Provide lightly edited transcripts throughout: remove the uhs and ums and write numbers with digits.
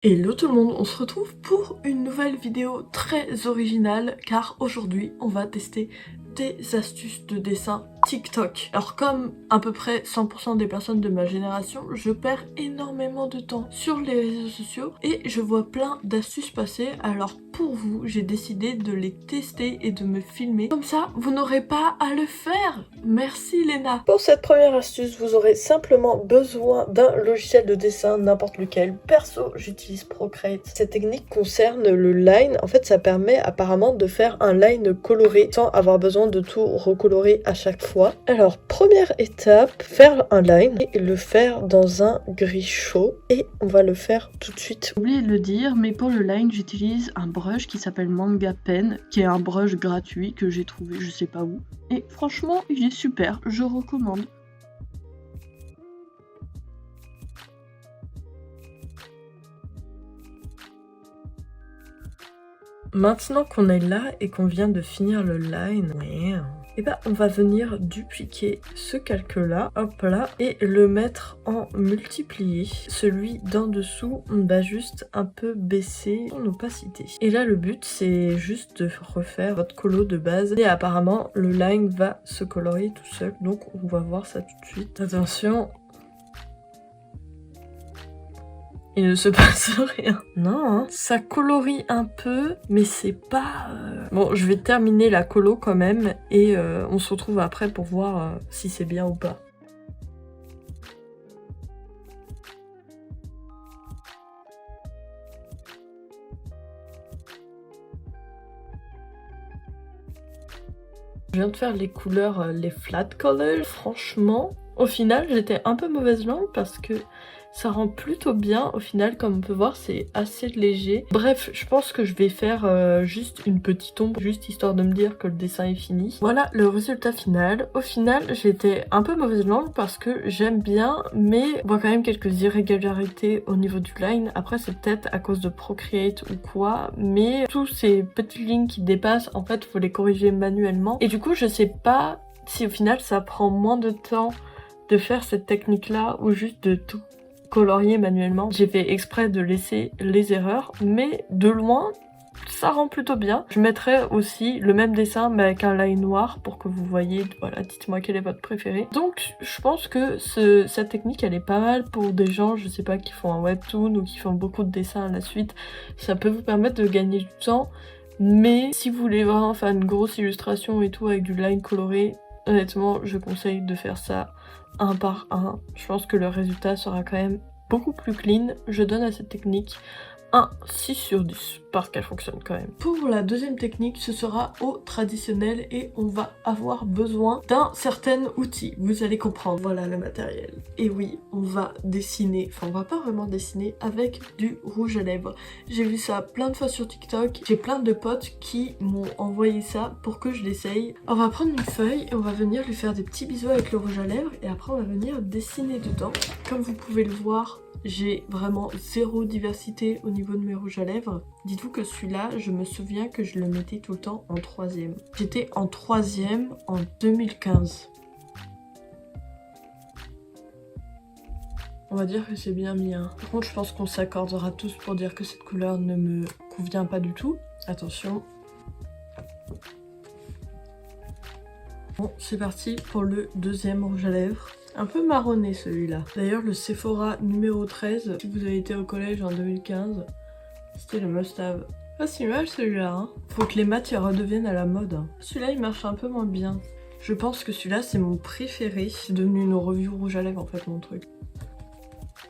Hello tout le monde, on se retrouve pour une nouvelle vidéo très originale car aujourd'hui on va tester des astuces de dessin TikTok. Alors comme à peu près 100% des personnes de ma génération, je perds énormément de temps sur les réseaux sociaux et je vois plein d'astuces passer. Alors pour vous, j'ai décidé de les tester et de me filmer. Comme ça, vous n'aurez pas à le faire. Merci Léna. Pour cette première astuce, vous aurez simplement besoin d'un logiciel de dessin, n'importe lequel. Perso, j'utilise Procreate. Cette technique concerne le line. En fait, ça permet apparemment de faire un line coloré sans avoir besoin de tout recolorer à chaque fois. Alors, première étape, faire un line et le faire dans un gris chaud. Et on va le faire tout de suite. J'ai oublié de le dire, mais pour le line, j'utilise un brush qui s'appelle Manga Pen, qui est un brush gratuit que j'ai trouvé je sais pas où. Et franchement, il est super, je recommande. Maintenant qu'on est là et qu'on vient de finir le line, et ben on va venir dupliquer ce calque-là, hop là, et le mettre en multiplié. Celui d'en dessous, on va juste un peu baisser son opacité. Et là, le but, c'est juste de refaire votre colo de base. Et apparemment, le line va se colorier tout seul, donc on va voir ça tout de suite. Attention. Il ne se passe rien. Non, hein. Ça colorie un peu, mais c'est pas... Bon, je vais terminer la colo quand même, et on se retrouve après pour voir si c'est bien ou pas. Je viens de faire les couleurs, les flat colors. Franchement, au final, j'étais un peu mauvaise langue parce que ça rend plutôt bien. Au final, comme on peut voir, c'est assez léger. Bref, je pense que je vais faire juste une petite ombre, juste histoire de me dire que le dessin est fini. Voilà le résultat final. Au final, j'étais un peu mauvaise langue parce que j'aime bien, mais on voit quand même quelques irrégularités au niveau du line. Après, c'est peut-être à cause de Procreate ou quoi, mais tous ces petites lignes qui dépassent, en fait, faut les corriger manuellement. Et du coup, je sais pas si au final, ça prend moins de temps de faire cette technique-là ou juste de tout colorier manuellement. J'ai fait exprès de laisser les erreurs, mais de loin, ça rend plutôt bien. Je mettrai aussi le même dessin mais avec un line noir pour que vous voyez, voilà, dites-moi quel est votre préféré. Donc je pense que cette technique elle est pas mal pour des gens, je sais pas, qui font un webtoon ou qui font beaucoup de dessins à la suite. Ça peut vous permettre de gagner du temps, mais si vous voulez vraiment faire une grosse illustration et tout avec du line coloré, honnêtement je conseille de faire ça un par un. Je pense que le résultat sera quand même beaucoup plus clean. Je donne à cette technique un 6 sur 10 parce qu'elle fonctionne quand même. Pour la deuxième technique, ce sera au traditionnel et on va avoir besoin d'un certain outil. Vous allez comprendre. Voilà le matériel. Et oui, on va dessiner, enfin on va pas vraiment dessiner avec du rouge à lèvres. J'ai vu ça plein de fois sur TikTok. J'ai plein de potes qui m'ont envoyé ça pour que je l'essaye. On va prendre une feuille et on va venir lui faire des petits bisous avec le rouge à lèvres et après on va venir dessiner dedans. Comme vous pouvez le voir, j'ai vraiment zéro diversité au niveau de mes rouges à lèvres. Dites-vous que celui-là, je me souviens que je le mettais tout le temps en troisième. J'étais en troisième en 2015. On va dire que c'est bien mis. Hein. Par contre, je pense qu'on s'accordera tous pour dire que cette couleur ne me convient pas du tout. Attention. Bon, c'est parti pour le deuxième rouge à lèvres. Un peu marronné celui-là. D'ailleurs, le Sephora numéro 13, si vous avez été au collège en 2015, c'était le must-have. Pas si mal celui-là, hein. Faut que les matières redeviennent à la mode. Hein. Celui-là, il marche un peu moins bien. Je pense que celui-là, c'est mon préféré. C'est devenu une revue rouge à lèvres, en fait, mon truc.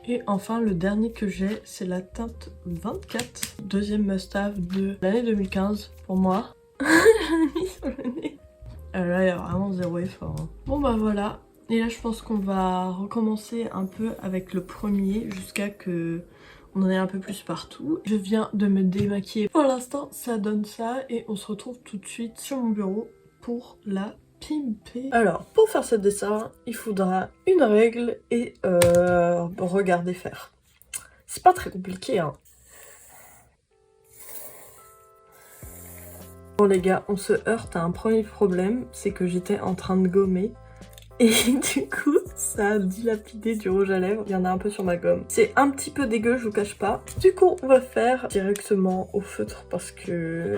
Et enfin, le dernier que j'ai, c'est la teinte 24. Deuxième must-have de l'année 2015, pour moi. Je l'ai mis sur le nez. Là, il y a vraiment zéro effort. Hein. Bon, bah voilà. Et là, je pense qu'on va recommencer un peu avec le premier jusqu'à que on en ait un peu plus partout. Je viens de me démaquiller. Pour l'instant, ça donne ça et on se retrouve tout de suite sur mon bureau pour la pimper. Alors, pour faire ce dessin, il faudra une règle et regarder faire. C'est pas très compliqué, hein. Bon les gars, on se heurte à un premier problème, c'est que j'étais en train de gommer. Et du coup, ça a dilapidé du rouge à lèvres. Il y en a un peu sur ma gomme. C'est un petit peu dégueu, je vous cache pas. Du coup, on va faire directement au feutre parce que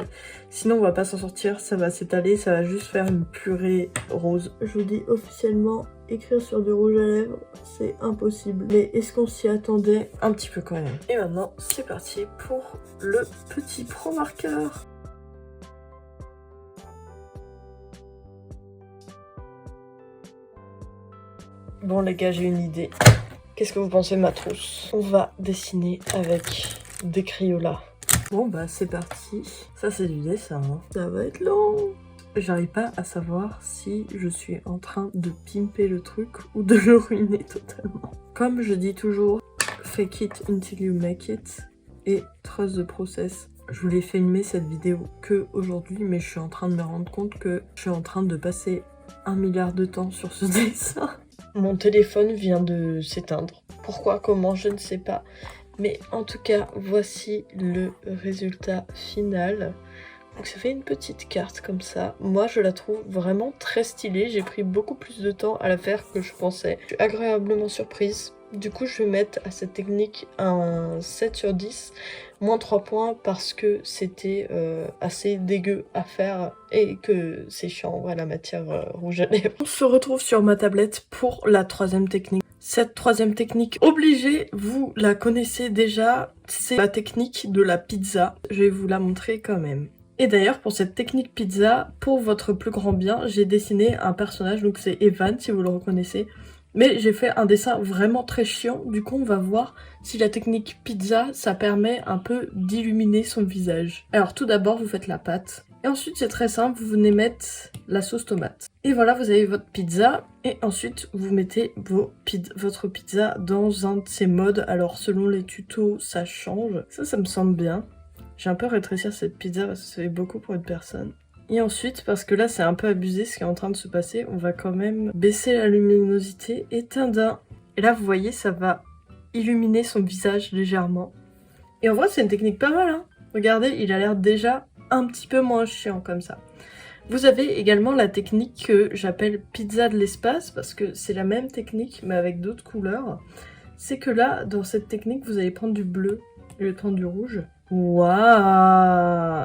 sinon on va pas s'en sortir. Ça va s'étaler, ça va juste faire une purée rose. Je vous dis officiellement, écrire sur du rouge à lèvres, c'est impossible. Mais est-ce qu'on s'y attendait? Un petit peu quand même. Et maintenant, c'est parti pour le petit pro marqueur. Bon les gars, j'ai une idée. Qu'est-ce que vous pensez de ma trousse? On va dessiner avec des Crayolas. Bon bah c'est parti. Ça c'est du dessin, hein. Ça va être long. J'arrive pas à savoir si je suis en train de pimper le truc ou de le ruiner totalement. Comme je dis toujours, fake it until you make it et trust the process. Je voulais filmer cette vidéo que aujourd'hui, mais je suis en train de me rendre compte que je suis en train de passer 1 milliard de temps sur ce dessin. Mon téléphone vient de s'éteindre. Pourquoi, comment, je ne sais pas. Mais en tout cas, voici le résultat final. Donc ça fait une petite carte comme ça. Moi, je la trouve vraiment très stylée. J'ai pris beaucoup plus de temps à la faire que je pensais. Je suis agréablement surprise. Du coup, je vais mettre à cette technique un 7 sur 10, moins 3 points parce que c'était assez dégueu à faire et que c'est chiant, voilà, la matière rouge à lèvres. On se retrouve sur ma tablette pour la troisième technique. Cette troisième technique obligée, vous la connaissez déjà, c'est la technique de la pizza. Je vais vous la montrer quand même. Et d'ailleurs, pour cette technique pizza, pour votre plus grand bien, j'ai dessiné un personnage, donc c'est Evan si vous le reconnaissez. Mais j'ai fait un dessin vraiment très chiant, du coup on va voir si la technique pizza, ça permet un peu d'illuminer son visage. Alors tout d'abord, vous faites la pâte. Et ensuite, c'est très simple, vous venez mettre la sauce tomate. Et voilà, vous avez votre pizza. Et ensuite, vous mettez votre pizza dans un de ces modes. Alors selon les tutos, ça change. Ça me semble bien. J'ai un peu rétrécir cette pizza parce que ça fait beaucoup pour une personne. Et ensuite, parce que là c'est un peu abusé ce qui est en train de se passer, on va quand même baisser la luminosité et tadam. Et là vous voyez, ça va illuminer son visage légèrement. Et en vrai c'est une technique pas mal, hein. Regardez, il a l'air déjà un petit peu moins chiant comme ça. Vous avez également la technique que j'appelle pizza de l'espace, parce que c'est la même technique mais avec d'autres couleurs. C'est que là, dans cette technique, vous allez prendre du bleu au lieu de prendre du rouge. Waouh!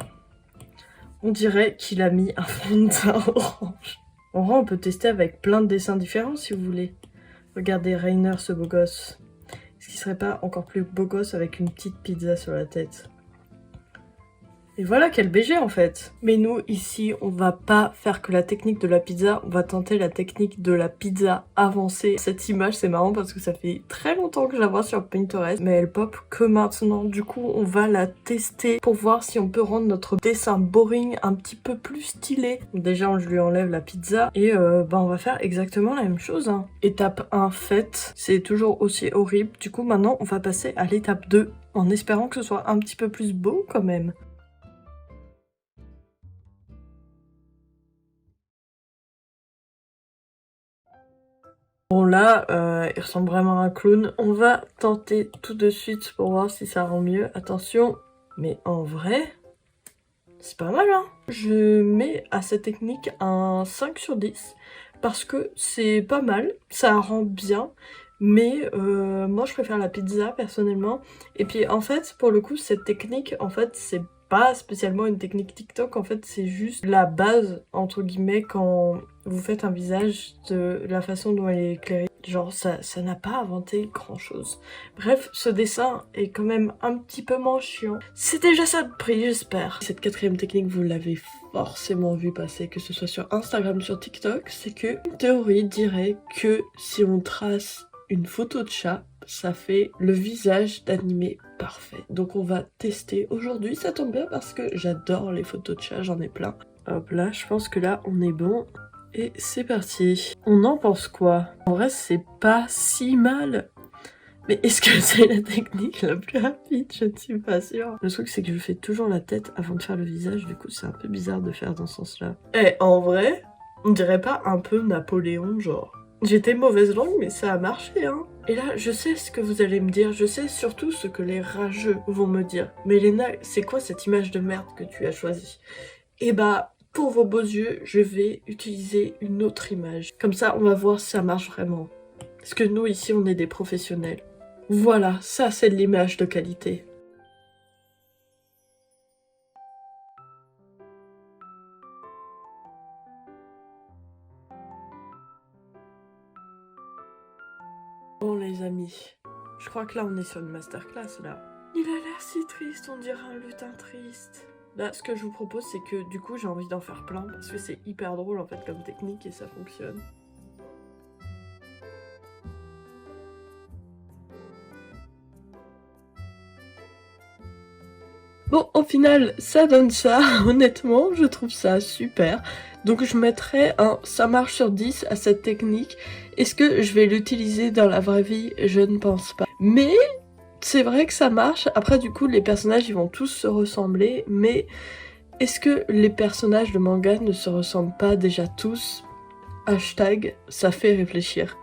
On dirait qu'il a mis un fond de teint orange. En vrai, on peut tester avec plein de dessins différents si vous voulez. Regardez Rainer, ce beau gosse. Est-ce qu'il serait pas encore plus beau gosse avec une petite pizza sur la tête? Et voilà, quel BG en fait. Mais nous, ici, on va pas faire que la technique de la pizza, on va tenter la technique de la pizza avancée. Cette image, c'est marrant parce que ça fait très longtemps que je la vois sur Pinterest, mais elle pop que maintenant. Du coup, on va la tester pour voir si on peut rendre notre dessin boring un petit peu plus stylé. Déjà, je lui enlève la pizza et on va faire exactement la même chose, hein. Étape 1 faite, c'est toujours aussi horrible. Du coup, maintenant, on va passer à l'étape 2 en espérant que ce soit un petit peu plus beau quand même. Bon là, il ressemble vraiment à un clown. On va tenter tout de suite pour voir si ça rend mieux. Attention, mais en vrai, c'est pas mal, hein. Je mets à cette technique un 5 sur 10 parce que c'est pas mal, ça rend bien. Mais moi je préfère la pizza personnellement. Et puis en fait, pour le coup, cette technique, en fait, c'est pas spécialement une technique TikTok, en fait c'est juste la base entre guillemets quand vous faites un visage, de la façon dont elle est éclairée. Genre ça n'a pas inventé grand chose. Bref, ce dessin est quand même un petit peu moins chiant. C'est déjà ça de prix, j'espère. Cette quatrième technique, vous l'avez forcément vu passer, que ce soit sur Instagram, sur TikTok, c'est que une théorie dirait que si on trace une photo de chat, ça fait le visage d'animé parfait. Donc on va tester aujourd'hui, ça tombe bien parce que j'adore les photos de chat, j'en ai plein. Hop là, je pense que là on est bon. Et c'est parti. On en pense quoi? En vrai c'est pas si mal. Mais est-ce que c'est la technique la plus rapide? Je ne suis pas sûre. Le truc c'est que je fais toujours la tête avant de faire le visage, du coup c'est un peu bizarre de faire dans ce sens-là. Eh, en vrai, on dirait pas un peu Napoléon genre? J'étais mauvaise langue, mais ça a marché, hein. Et là, je sais ce que vous allez me dire, je sais surtout ce que les rageux vont me dire. Mais Léna, c'est quoi cette image de merde que tu as choisie? Eh bah, Pour vos beaux yeux, je vais utiliser une autre image. Comme ça, on va voir si ça marche vraiment. Parce que nous, ici, on est des professionnels. Voilà, ça, c'est de l'image de qualité. Bon, les amis, je crois que là, on est sur une masterclass, là. Il a l'air si triste, on dirait un lutin triste. Là, ce que je vous propose, c'est que du coup, j'ai envie d'en faire plein parce que c'est hyper drôle en fait comme technique et ça fonctionne. Bon, au final, ça donne ça. Honnêtement, je trouve ça super. Donc, je mettrai un ça marche sur 10 à cette technique. Est-ce que je vais l'utiliser dans la vraie vie? Je ne pense pas. Mais c'est vrai que ça marche. Après, du coup, les personnages, ils vont tous se ressembler. Mais est-ce que les personnages de manga ne se ressemblent pas déjà tous? Hashtag, ça fait réfléchir.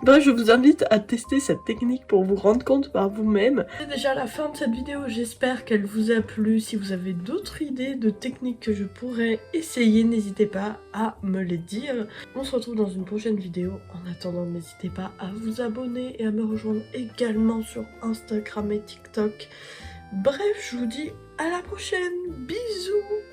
Bref, je vous invite à tester cette technique pour vous rendre compte par vous-même. C'est déjà la fin de cette vidéo, j'espère qu'elle vous a plu. Si vous avez d'autres idées de techniques que je pourrais essayer, n'hésitez pas à me les dire. On se retrouve dans une prochaine vidéo. En attendant, n'hésitez pas à vous abonner et à me rejoindre également sur Instagram et TikTok. Bref, je vous dis à la prochaine. Bisous!